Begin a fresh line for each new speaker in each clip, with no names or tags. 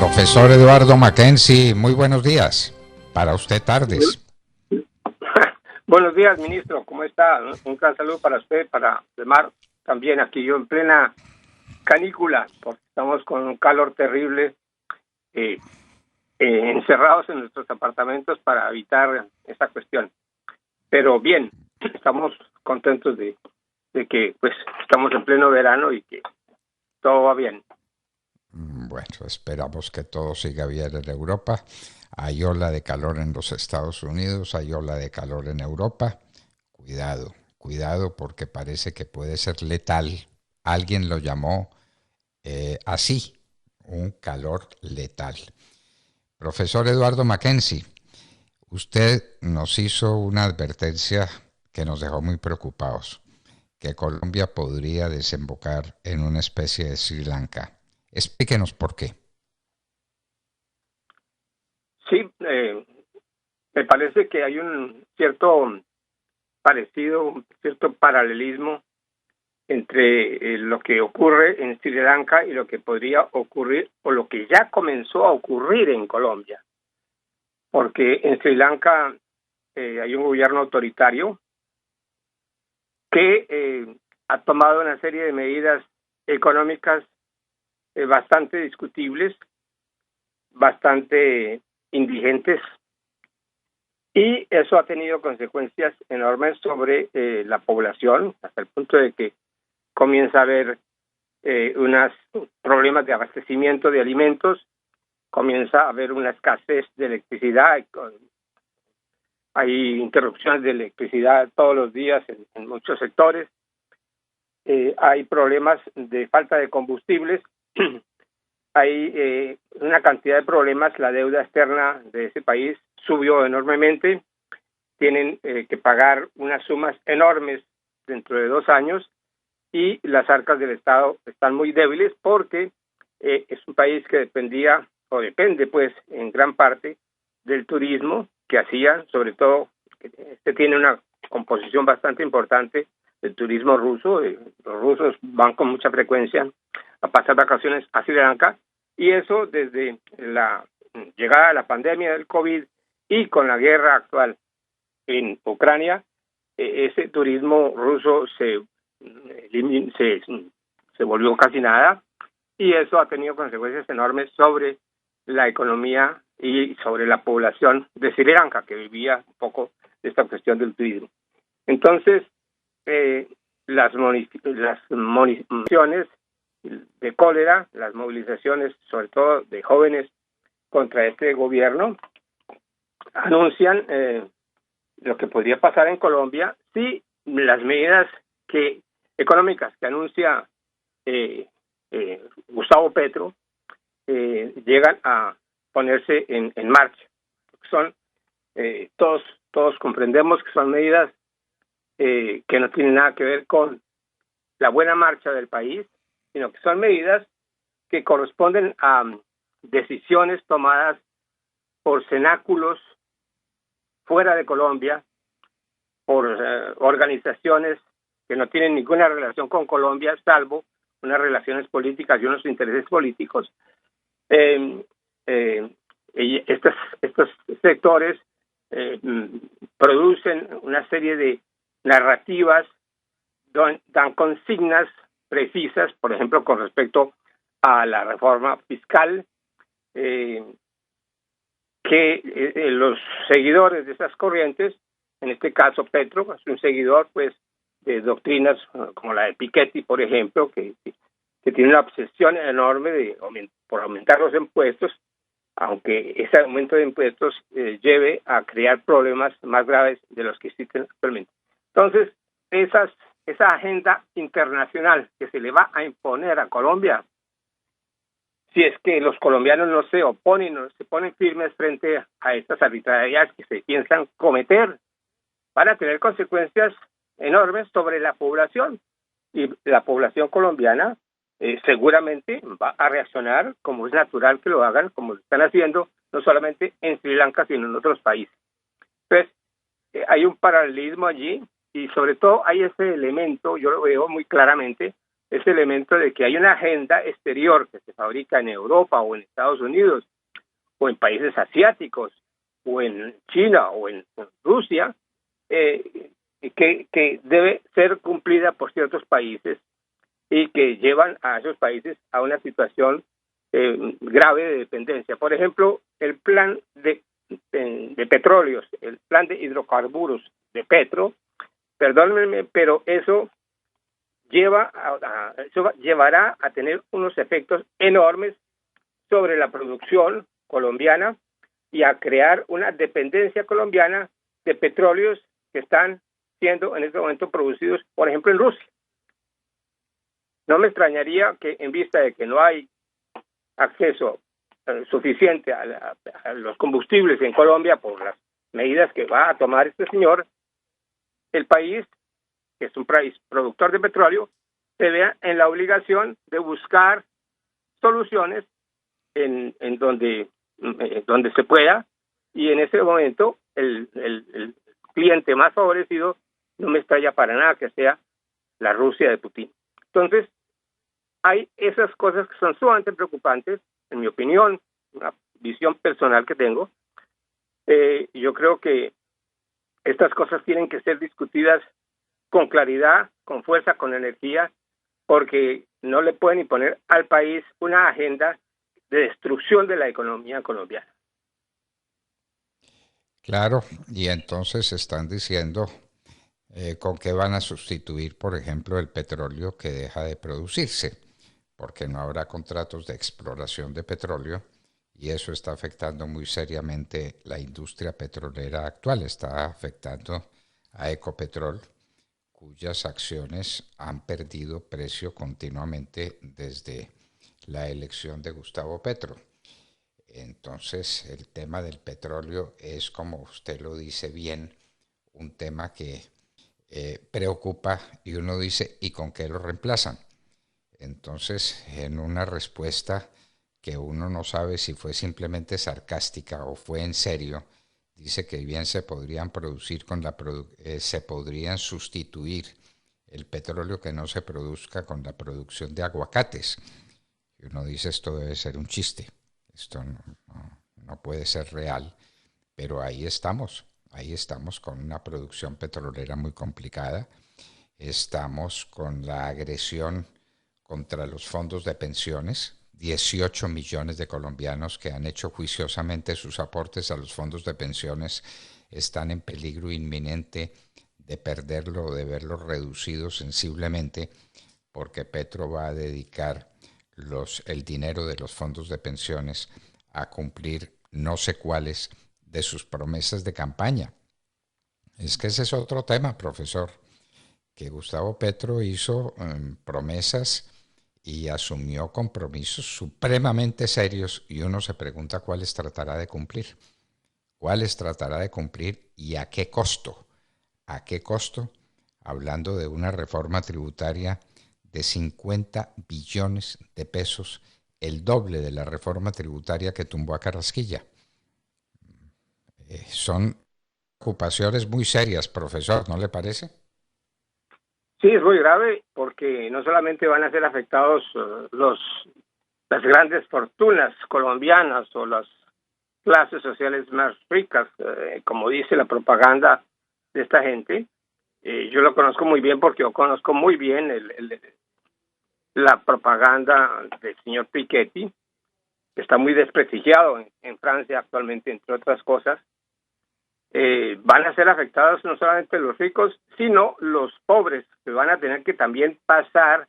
Profesor Eduardo Mackenzie, muy buenos días. Para usted tardes.
Buenos días, ministro. ¿Cómo está? Un gran saludo para usted, para Demar. También aquí yo en plena canícula, porque estamos con un calor terrible, encerrados en nuestros apartamentos para evitar esta cuestión. Pero bien, estamos contentos de que pues estamos en pleno verano y que todo va bien.
Bueno, esperamos que todo siga bien en Europa. Hay ola de calor en los Estados Unidos, hay ola de calor en Europa. Cuidado, cuidado, porque parece que puede ser letal. Alguien lo llamó así, un calor letal. Profesor Eduardo Mackenzie, usted nos hizo una advertencia que nos dejó muy preocupados, que Colombia podría desembocar en una especie de Sri Lanka. Explíquenos por qué.
Sí, me parece que hay un cierto parecido, un cierto paralelismo entre lo que ocurre en Sri Lanka y lo que podría ocurrir o lo que ya comenzó a ocurrir en Colombia. Porque en Sri Lanka hay un gobierno autoritario que ha tomado una serie de medidas económicas bastante discutibles, bastante indigentes, y eso ha tenido consecuencias enormes sobre la población, hasta el punto de que comienza a haber unos problemas de abastecimiento de alimentos, comienza a haber una escasez de electricidad, hay interrupciones de electricidad todos los días en muchos sectores, hay problemas de falta de combustibles, hay una cantidad de problemas, la deuda externa de ese país subió enormemente, tienen que pagar unas sumas enormes dentro de 2 años y las arcas del Estado están muy débiles porque es un país que dependía o depende pues en gran parte del turismo que hacían, sobre todo este tiene una composición bastante importante del turismo ruso, los rusos van con mucha frecuencia a pasar vacaciones a Sri Lanka, y eso desde la llegada de la pandemia del COVID y con la guerra actual en Ucrania, ese turismo ruso se volvió casi nada, y eso ha tenido consecuencias enormes sobre la economía y sobre la población de Sri Lanka, que vivía un poco de esta cuestión del turismo. Entonces, las movilizaciones de cólera, las movilizaciones sobre todo de jóvenes contra este gobierno, anuncian lo que podría pasar en Colombia si las medidas económicas que anuncia Gustavo Petro llegan a ponerse en marcha. Son todos comprendemos que son medidas que no tienen nada que ver con la buena marcha del país, sino que son medidas que corresponden a decisiones tomadas por cenáculos fuera de Colombia, por organizaciones que no tienen ninguna relación con Colombia, salvo unas relaciones políticas y unos intereses políticos. Y estos sectores producen una serie de narrativas, dan consignas precisas, por ejemplo, con respecto a la reforma fiscal, que los seguidores de esas corrientes, en este caso Petro, es un seguidor pues de doctrinas como la de Piketty, por ejemplo, que tiene una obsesión enorme por aumentar los impuestos, aunque ese aumento de impuestos lleve a crear problemas más graves de los que existen actualmente. Entonces, esa agenda internacional que se le va a imponer a Colombia, si es que los colombianos no se oponen, no se ponen firmes frente a estas arbitrariedades que se piensan cometer, van a tener consecuencias enormes sobre la población. Y la población colombiana seguramente va a reaccionar como es natural que lo hagan, como lo están haciendo, no solamente en Sri Lanka, sino en otros países. Entonces, hay un paralelismo allí, y sobre todo hay ese elemento, yo lo veo muy claramente, ese elemento de que hay una agenda exterior que se fabrica en Europa o en Estados Unidos o en países asiáticos o en China o en Rusia, que debe ser cumplida por ciertos países y que llevan a esos países a una situación grave de dependencia. Por ejemplo, el plan de petróleos, el plan de hidrocarburos de Petro, perdónenme, pero eso llevará a tener unos efectos enormes sobre la producción colombiana y a crear una dependencia colombiana de petróleos que están siendo en este momento producidos, por ejemplo, en Rusia. No me extrañaría que, en vista de que no hay acceso suficiente a los combustibles en Colombia por las medidas que va a tomar este señor, el país, que es un país productor de petróleo, se vea en la obligación de buscar soluciones en donde se pueda, y en ese momento el cliente más favorecido no me extraña para nada que sea la Rusia de Putin. Entonces, hay esas cosas que son sumamente preocupantes, en mi opinión, una visión personal que tengo. Yo creo que estas cosas tienen que ser discutidas con claridad, con fuerza, con energía, porque no le pueden imponer al país una agenda de destrucción de la economía colombiana.
Claro, y entonces están diciendo con qué van a sustituir, por ejemplo, el petróleo que deja de producirse, porque no habrá contratos de exploración de petróleo y eso está afectando muy seriamente la industria petrolera actual, está afectando a Ecopetrol, cuyas acciones han perdido precio continuamente desde la elección de Gustavo Petro. Entonces, el tema del petróleo es, como usted lo dice bien, un tema que preocupa y uno dice, ¿y con qué lo reemplazan? Entonces, en una respuesta que uno no sabe si fue simplemente sarcástica o fue en serio, dice que bien se podrían producir se podrían sustituir el petróleo que no se produzca con la producción de aguacates. Y uno dice, esto debe ser un chiste, esto no puede ser real, pero ahí estamos con una producción petrolera muy complicada, estamos con la agresión contra los fondos de pensiones, 18 millones de colombianos que han hecho juiciosamente sus aportes a los fondos de pensiones están en peligro inminente de perderlo o de verlo reducido sensiblemente porque Petro va a dedicar el dinero de los fondos de pensiones a cumplir no sé cuáles de sus promesas de campaña. Es que ese es otro tema, profesor, que Gustavo Petro hizo promesas y asumió compromisos supremamente serios y uno se pregunta cuáles tratará de cumplir. ¿Cuáles tratará de cumplir y a qué costo? ¿A qué costo? Hablando de una reforma tributaria de 50 billones de pesos, el doble de la reforma tributaria que tumbó a Carrasquilla. Son ocupaciones muy serias, profesor, ¿no le parece?
Sí, es muy grave porque no solamente van a ser afectados las grandes fortunas colombianas o las clases sociales más ricas, como dice la propaganda de esta gente. Yo lo conozco muy bien porque yo conozco muy bien la propaganda del señor Piketty, que está muy desprestigiado en Francia actualmente, entre otras cosas. Van a ser afectados no solamente los ricos, sino los pobres, que van a tener que también pasar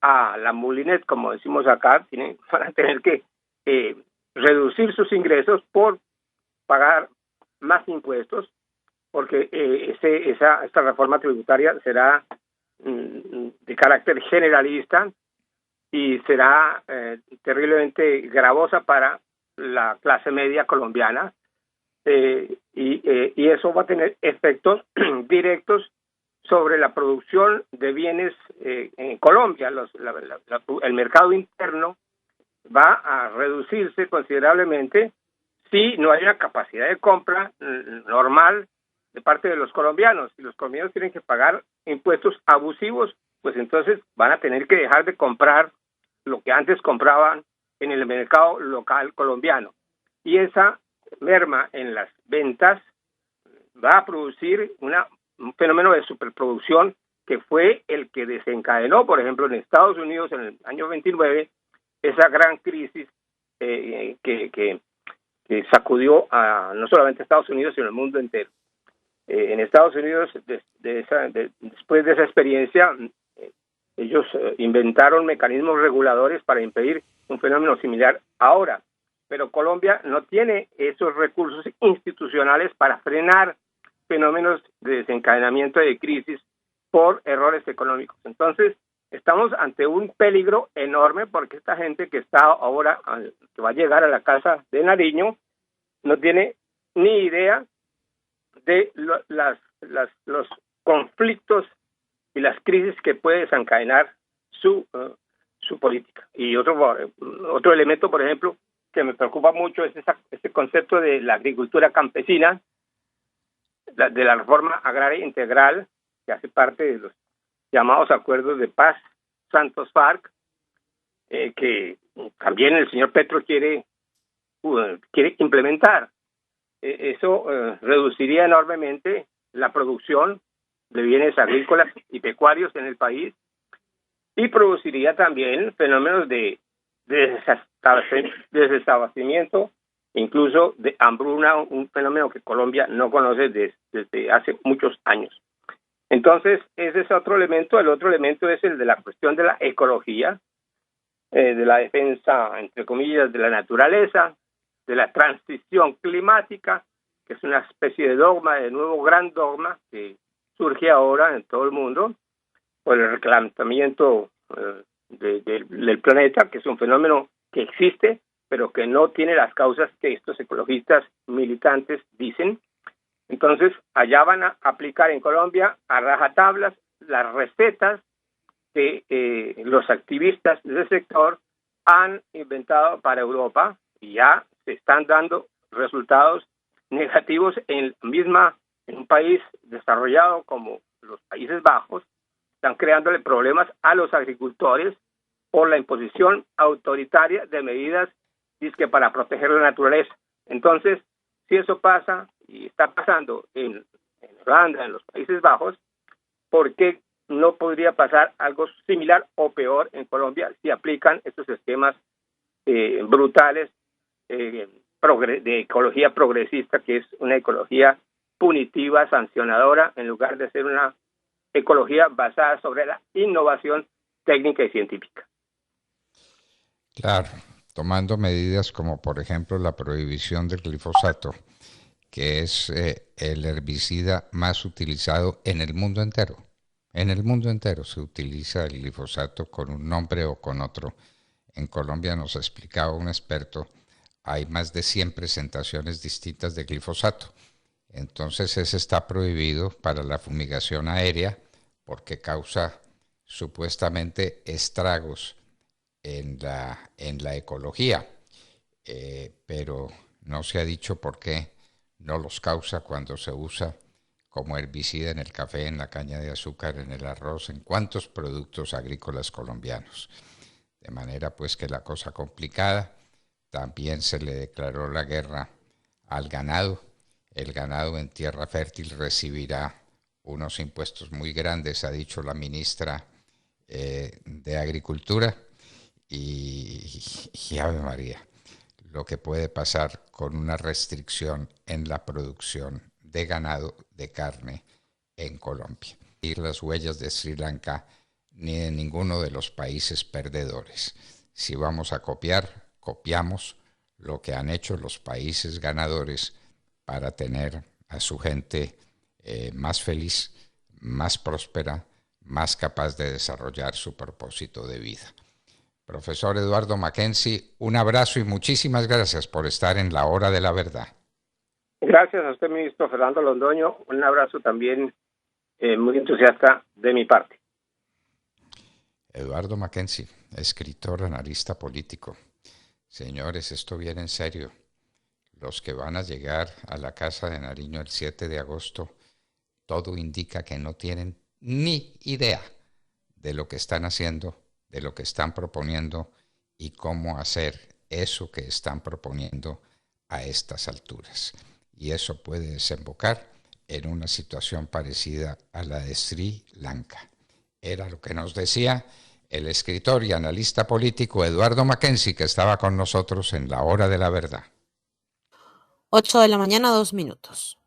a la moulinette, como decimos acá, van a tener que reducir sus ingresos por pagar más impuestos, porque esta reforma tributaria será de carácter generalista y será terriblemente gravosa para la clase media colombiana. Y eso va a tener efectos directos sobre la producción de bienes en Colombia. El mercado interno va a reducirse considerablemente si no hay una capacidad de compra normal de parte de los colombianos. Y los colombianos tienen que pagar impuestos abusivos pues entonces van a tener que dejar de comprar lo que antes compraban en el mercado local colombiano. Y esa merma en las ventas va a producir un fenómeno de superproducción que fue el que desencadenó, por ejemplo, en Estados Unidos en el año 29, esa gran crisis que sacudió a no solamente a Estados Unidos, sino al mundo entero. En Estados Unidos, después de esa experiencia, ellos inventaron mecanismos reguladores para impedir un fenómeno similar ahora, pero Colombia no tiene esos recursos institucionales para frenar fenómenos de desencadenamiento de crisis por errores económicos. Entonces, estamos ante un peligro enorme porque esta gente que está ahora, que va a llegar a la casa de Nariño, no tiene ni idea de los conflictos y las crisis que puede desencadenar su política. Y otro elemento, por ejemplo, que me preocupa mucho es ese concepto de la agricultura campesina, de la reforma agraria integral, que hace parte de los llamados acuerdos de paz Santos-FARC, que también el señor Petro quiere implementar. Eso reduciría enormemente la producción de bienes agrícolas y pecuarios en el país y produciría también fenómenos de desabastecimiento, incluso de hambruna, un fenómeno que Colombia no conoce desde hace muchos años. Entonces, ese es otro elemento. El otro elemento es el de la cuestión de la ecología, de la defensa, entre comillas, de la naturaleza, de la transición climática, que es una especie de dogma, de nuevo gran dogma que surge ahora en todo el mundo por el reclutamiento del planeta, que es un fenómeno que existe, pero que no tiene las causas que estos ecologistas militantes dicen. Entonces, allá van a aplicar en Colombia a rajatablas las recetas que los activistas del sector han inventado para Europa y ya se están dando resultados negativos en un país desarrollado como los Países Bajos. Están creándole problemas a los agricultores por la imposición autoritaria de medidas dizque para proteger la naturaleza. Entonces, si eso pasa y está pasando en Holanda, en los Países Bajos, ¿por qué no podría pasar algo similar o peor en Colombia si aplican estos esquemas brutales de ecología progresista, que es una ecología punitiva, sancionadora, en lugar de ser una ecología basada sobre la innovación técnica y científica?
Claro, tomando medidas como por ejemplo la prohibición del glifosato, que es el herbicida más utilizado en el mundo entero. En el mundo entero se utiliza el glifosato con un nombre o con otro. En Colombia, nos explicaba un experto, hay más de 100 presentaciones distintas de glifosato. Entonces ese está prohibido para la fumigación aérea porque causa supuestamente estragos en la ecología, pero no se ha dicho por qué no los causa cuando se usa como herbicida en el café, en la caña de azúcar, en el arroz, en cuantos productos agrícolas colombianos. De manera pues que la cosa complicada. También se le declaró la guerra al ganado. El ganado en tierra fértil recibirá unos impuestos muy grandes, ha dicho la ministra de Agricultura. Y Ave María, lo que puede pasar con una restricción en la producción de ganado de carne en Colombia. Y las huellas de Sri Lanka ni de ninguno de los países perdedores. Si vamos a copiar, copiamos lo que han hecho los países ganadores para tener a su gente más feliz, más próspera, más capaz de desarrollar su propósito de vida. Profesor Eduardo Mackenzie, un abrazo y muchísimas gracias por estar en la Hora de la Verdad.
Gracias a usted, ministro Fernando Londoño. Un abrazo también muy entusiasta de mi parte.
Eduardo Mackenzie, escritor, analista político. Señores, esto viene en serio. Los que van a llegar a la Casa de Nariño el 7 de agosto, todo indica que no tienen ni idea de lo que están haciendo, de lo que están proponiendo y cómo hacer eso que están proponiendo a estas alturas. Y eso puede desembocar en una situación parecida a la de Sri Lanka. Era lo que nos decía el escritor y analista político Eduardo Mackenzie, que estaba con nosotros en La Hora de la Verdad.
8 de la mañana, 2 minutos.